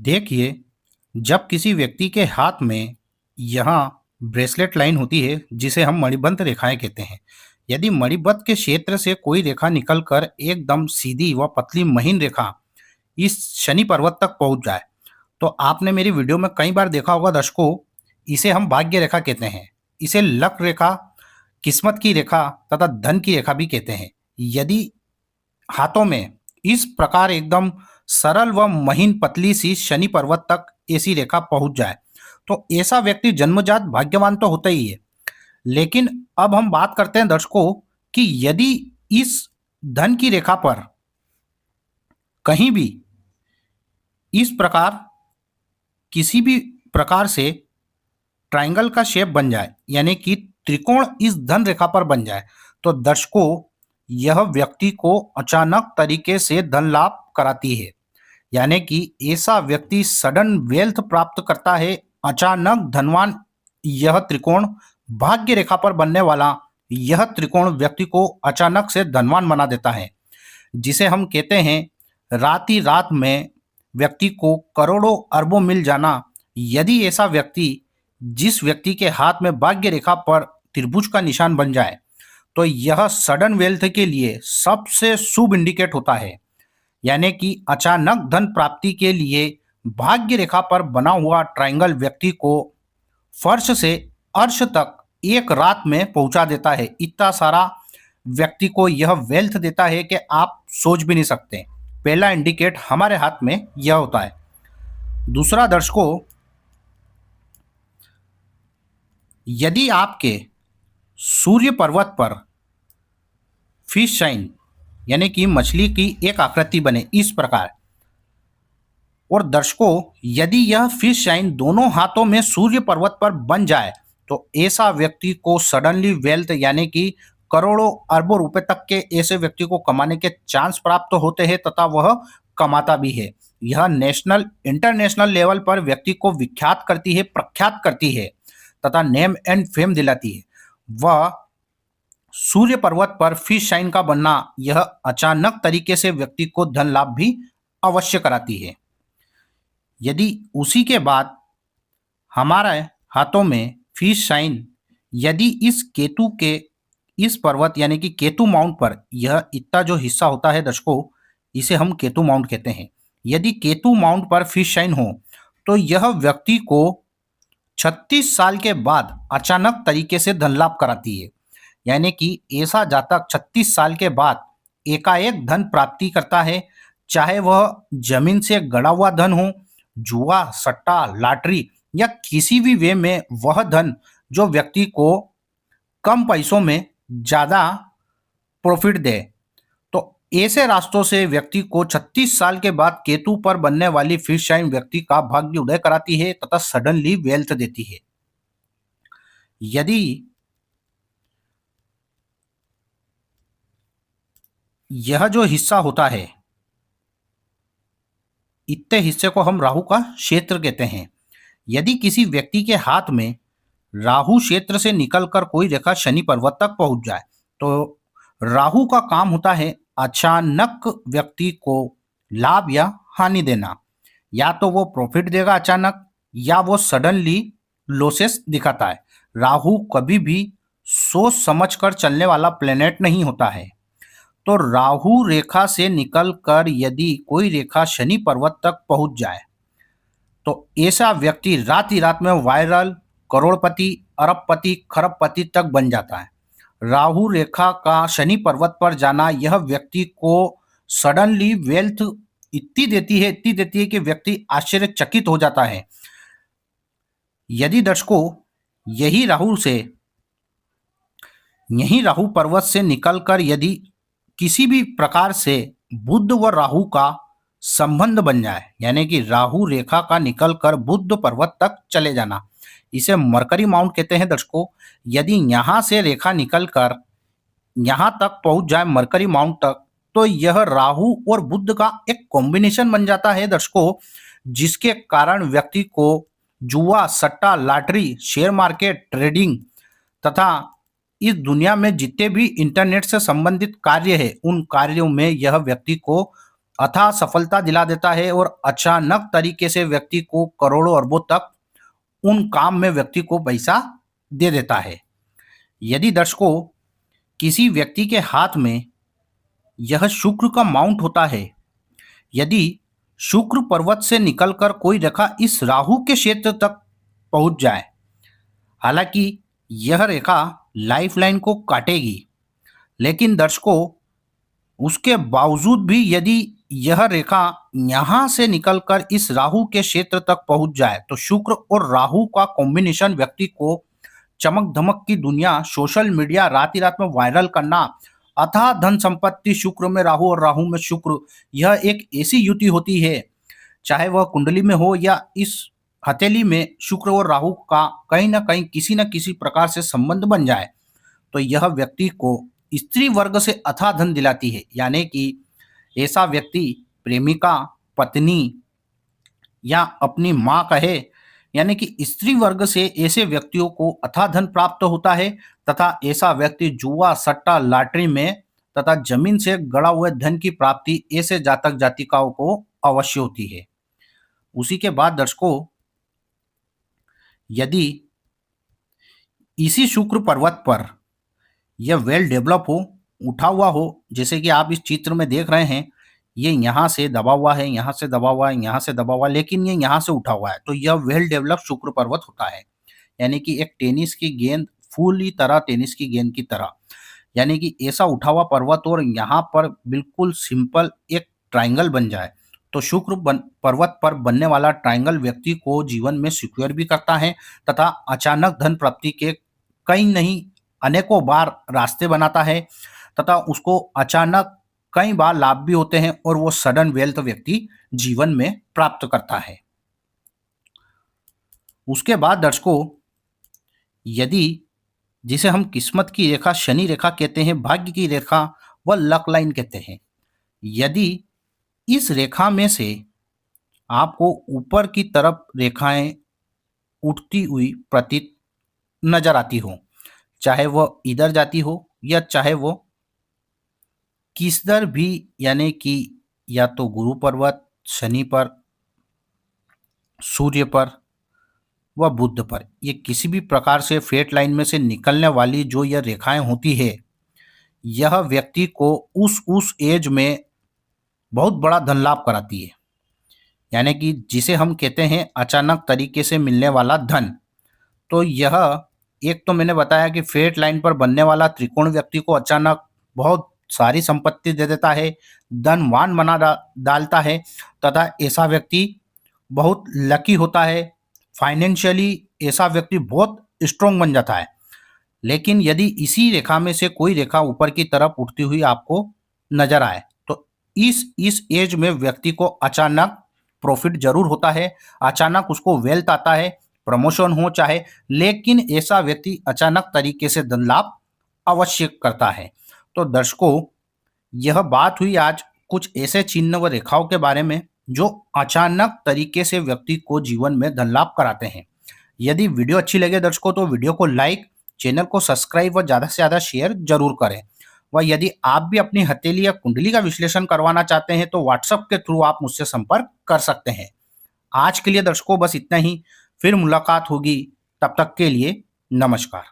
देखिए, जब किसी व्यक्ति के हाथ में यहाँ ब्रेसलेट लाइन होती है, जिसे हम मणिबंध रेखाएं कहते हैं। यदि मणिबंध के क्षेत्र से कोई रेखा निकलकर एकदम सीधी व पतली महीन रेखा इस शनि पर्वत तक पहुंच जाए, तो आपने मेरी वीडियो में कई बार देखा होगा दर्शकों, इसे हम भाग्य रेखा कहते हैं। इसे लक रेखा, किस्मत की रेखा तथा धन की रेखा भी कहते हैं। यदि हाथों में इस प्रकार एकदम सरल व महीन पतली सी शनि पर्वत तक ऐसी रेखा पहुंच जाए, तो ऐसा व्यक्ति जन्मजात भाग्यवान तो होता ही है। लेकिन अब हम बात करते हैं दर्शकों कि यदि इस धन की रेखा पर कहीं भी इस प्रकार किसी भी प्रकार से ट्रायंगल का शेप बन जाए, यानी कि त्रिकोण इस धन रेखा पर बन जाए, तो दर्शकों यह व्यक्ति को अचानक तरीके से धन लाभ कराती है। यानी कि ऐसा व्यक्ति सडन वेल्थ प्राप्त करता है, अचानक धनवान। यह त्रिकोण भाग्य रेखा पर बनने वाला यह त्रिकोण व्यक्ति को अचानक से धनवान बना देता है, जिसे हम कहते हैं रात ही रात में व्यक्ति को करोड़ों अरबों मिल जाना। यदि ऐसा व्यक्ति, जिस व्यक्ति के हाथ में भाग्य रेखा पर त्रिभुज का निशान बन जाए, तो यह सडन वेल्थ के लिए सबसे शुभ इंडिकेट होता है। यानी कि अचानक धन प्राप्ति के लिए भाग्य रेखा पर बना हुआ ट्रायंगल व्यक्ति को फर्श से अर्श तक एक रात में पहुंचा देता है। इतना सारा व्यक्ति को यह वेल्थ देता है कि आप सोच भी नहीं सकते। पहला इंडिकेट हमारे हाथ में यह होता है। दूसरा दर्शकों, यदि आपके सूर्य पर्वत पर फिश साइन यानी कि मछली की एक आकृति बने इस प्रकार, और दर्शकों यदि यह फिश साइन दोनों हाथों में सूर्य पर्वत पर बन जाए, तो ऐसा व्यक्ति को सडनली वेल्थ यानी कि करोड़ों अरबों रुपए तक के ऐसे व्यक्ति को कमाने के चांस प्राप्त होते हैं तथा वह कमाता भी है। यह नेशनल इंटरनेशनल लेवल पर व्यक्ति को विख्यात करती है, प्रख्यात करती है तथा नेम एंड फेम दिलाती है। वह सूर्य पर्वत पर फिश साइन का बनना यह अचानक तरीके से व्यक्ति को धन लाभ भी अवश्य कराती है। यदि उसी के बाद हमारे हाथों में फिश साइन यदि इस केतु के इस पर्वत यानी कि केतु माउंट पर, यह इतना जो हिस्सा होता है दर्शकों, इसे हम केतु माउंट कहते हैं। यदि केतु माउंट पर फिश साइन हो, तो यह व्यक्ति को 36 साल के बाद अचानक तरीके से धन लाभ कराती है। यानी कि ऐसा जातक 36 साल के बाद एकाएक धन प्राप्ति करता है, चाहे वह जमीन से गड़ा हुआ धन हो, जुआ, सट्टा, लॉटरी या किसी भी वे में वह धन जो व्यक्ति को कम पैसों में ज्यादा प्रॉफिट दे। तो ऐसे रास्तों से व्यक्ति को 36 साल के बाद केतु पर बनने वाली फिश साइन व्यक्ति का भाग्य उदय कराती है तथा सडनली वेल्थ देती है। यदि यह जो हिस्सा होता है, इतने हिस्से को हम राहु का क्षेत्र कहते हैं। यदि किसी व्यक्ति के हाथ में राहु क्षेत्र से निकलकर कोई रेखा शनि पर्वत तक पहुंच जाए, तो राहु का काम होता है अचानक व्यक्ति को लाभ या हानि देना। या तो वो प्रॉफिट देगा अचानक, या वो सडनली लॉसेस दिखाता है। राहु कभी भी सोच समझकर चलने वाला प्लेनेट नहीं होता है। तो राहु रेखा से निकलकर यदि कोई रेखा शनि पर्वत तक पहुंच जाए, तो ऐसा व्यक्ति रात ही रात में वायरल, करोड़पति, अरबपति, खरबपति तक बन जाता है। राहु रेखा का शनि पर्वत पर जाना यह व्यक्ति को सडनली वेल्थ इतनी देती है कि व्यक्ति आश्चर्यचकित हो जाता है। यदि दर्शकों यही राहु पर्वत से निकलकर यदि किसी भी प्रकार से बुध व राहु का संबंध बन जाए, यानी कि राहु रेखा का निकलकर बुध पर्वत तक चले जाना, इसे मरकरी माउंट कहते हैं दर्शकों। यदि यहां से रेखा निकलकर यहां तक पहुंच जाए मरकरी माउंट तक, तो यह राहु और बुध का एक कॉम्बिनेशन बन जाता है दर्शकों, जिसके कारण व्यक्ति को जुआ, सट्टा, लॉटरी, शेयर मार्केट, ट्रेडिंग तथा इस दुनिया में जितने भी इंटरनेट से संबंधित कार्य है, उन कार्यों में यह व्यक्ति को अथाह सफलता दिला देता है और अचानक तरीके से व्यक्ति को करोड़ों अरबों तक उन काम में व्यक्ति को पैसा दे देता है। यदि दर्शकों किसी व्यक्ति के हाथ में यह शुक्र का माउंट होता है, यदि शुक्र पर्वत से निकलकर कोई रेखा इस राहु के क्षेत्र तक पहुंच जाए, हालांकि यह रेखा लाइफलाइन को काटेगी, लेकिन दर्शकों उसके बावजूद भी यदि यह रेखा यहां से निकलकर इस राहु के क्षेत्र तक पहुंच जाए तो शुक्र और राहु का कॉम्बिनेशन व्यक्ति को चमक धमक की दुनिया, सोशल मीडिया, रात ही रात में वायरल करना, अथाह धन संपत्ति, शुक्र में राहु और राहु में शुक्र, यह एक ऐसी युति होती है, चाहे वह कुंडली में हो या इस हथेली में शुक्र और राहु का कहीं ना कहीं किसी न किसी प्रकार से संबंध बन जाए तो यह व्यक्ति को स्त्री वर्ग से अथाह धन दिलाती है। यानी कि ऐसा व्यक्ति प्रेमिका, पत्नी या अपनी माँ कहे, यानी कि स्त्री वर्ग से ऐसे व्यक्तियों को अथाह धन प्राप्त होता है तथा ऐसा व्यक्ति जुआ, सट्टा, लॉटरी में तथा जमीन से गड़ा हुए धन की प्राप्ति ऐसे जातक जातिकाओं को अवश्य होती है। उसी के बाद दर्शकों यदि इसी शुक्र पर्वत पर यह वेल डेवलप हो, उठा हुआ हो, जैसे कि आप इस चित्र में देख रहे हैं, ये यहाँ से दबा हुआ है, यहाँ से दबा हुआ है, यहाँ से दबा हुआ है, लेकिन ये यहाँ से उठा हुआ है, तो यह वेल डेवलप शुक्र पर्वत होता है। यानी कि एक टेनिस की गेंद, फूली तरह टेनिस की गेंद की तरह, यानी कि ऐसा उठा हुआ पर्वत और यहाँ पर बिल्कुल सिंपल एक ट्राइंगल बन जाए तो शुक्र पर्वत पर बनने वाला ट्राइंगल व्यक्ति को जीवन में सिक्योर भी करता है तथा अचानक धन प्राप्ति के कई नहीं अनेकों बार रास्ते बनाता है तथा उसको अचानक कई बार लाभ भी होते हैं और वो सडन वेल्थ व्यक्ति जीवन में प्राप्त करता है। उसके बाद दर्शकों यदि जिसे हम किस्मत की रेखा, शनि रेखा कहते हैं, भाग्य की रेखा व लक लाइन कहते हैं, यदि इस रेखा में से आपको ऊपर की तरफ रेखाएं उठती हुई प्रतीत नजर आती हो, चाहे वह इधर जाती हो या चाहे वो किसदर भी, यानी कि या तो गुरु पर्वत, शनि पर, सूर्य पर व बुध पर, ये किसी भी प्रकार से फेट लाइन में से निकलने वाली जो यह रेखाएं होती है, यह व्यक्ति को उस एज में बहुत बड़ा धन लाभ कराती है। यानी कि जिसे हम कहते हैं अचानक तरीके से मिलने वाला धन। तो यह एक तो मैंने बताया कि फेट लाइन पर बनने वाला त्रिकोण व्यक्ति को अचानक बहुत सारी संपत्ति दे देता है, धनवान बना डालता है तथा ऐसा व्यक्ति बहुत लकी होता है, फाइनेंशियली ऐसा व्यक्ति बहुत स्ट्रोंग बन जाता है। लेकिन यदि इसी रेखा में से कोई रेखा ऊपर की तरफ उठती हुई आपको नजर आए तो इस एज में व्यक्ति को अचानक प्रॉफिट जरूर होता है, अचानक उसको वेल्थ आता है, प्रमोशन हो चाहे, लेकिन ऐसा व्यक्ति अचानक तरीके से धन लाभ अवश्य करता है। तो दर्शकों यह बात हुई आज कुछ ऐसे चिन्ह व रेखाओं के बारे में जो अचानक तरीके से व्यक्ति को जीवन में धन लाभ कराते हैं। यदि वीडियो अच्छी लगे दर्शकों तो वीडियो को लाइक, चैनल को सब्सक्राइब व ज़्यादा से ज़्यादा शेयर जरूर करें। व यदि आप भी अपनी हथेली या कुंडली का विश्लेषण करवाना चाहते हैं तो व्हाट्सएप के थ्रू आप मुझसे संपर्क कर सकते हैं। आज के लिए दर्शकों बस इतना ही, फिर मुलाकात होगी, तब तक के लिए नमस्कार।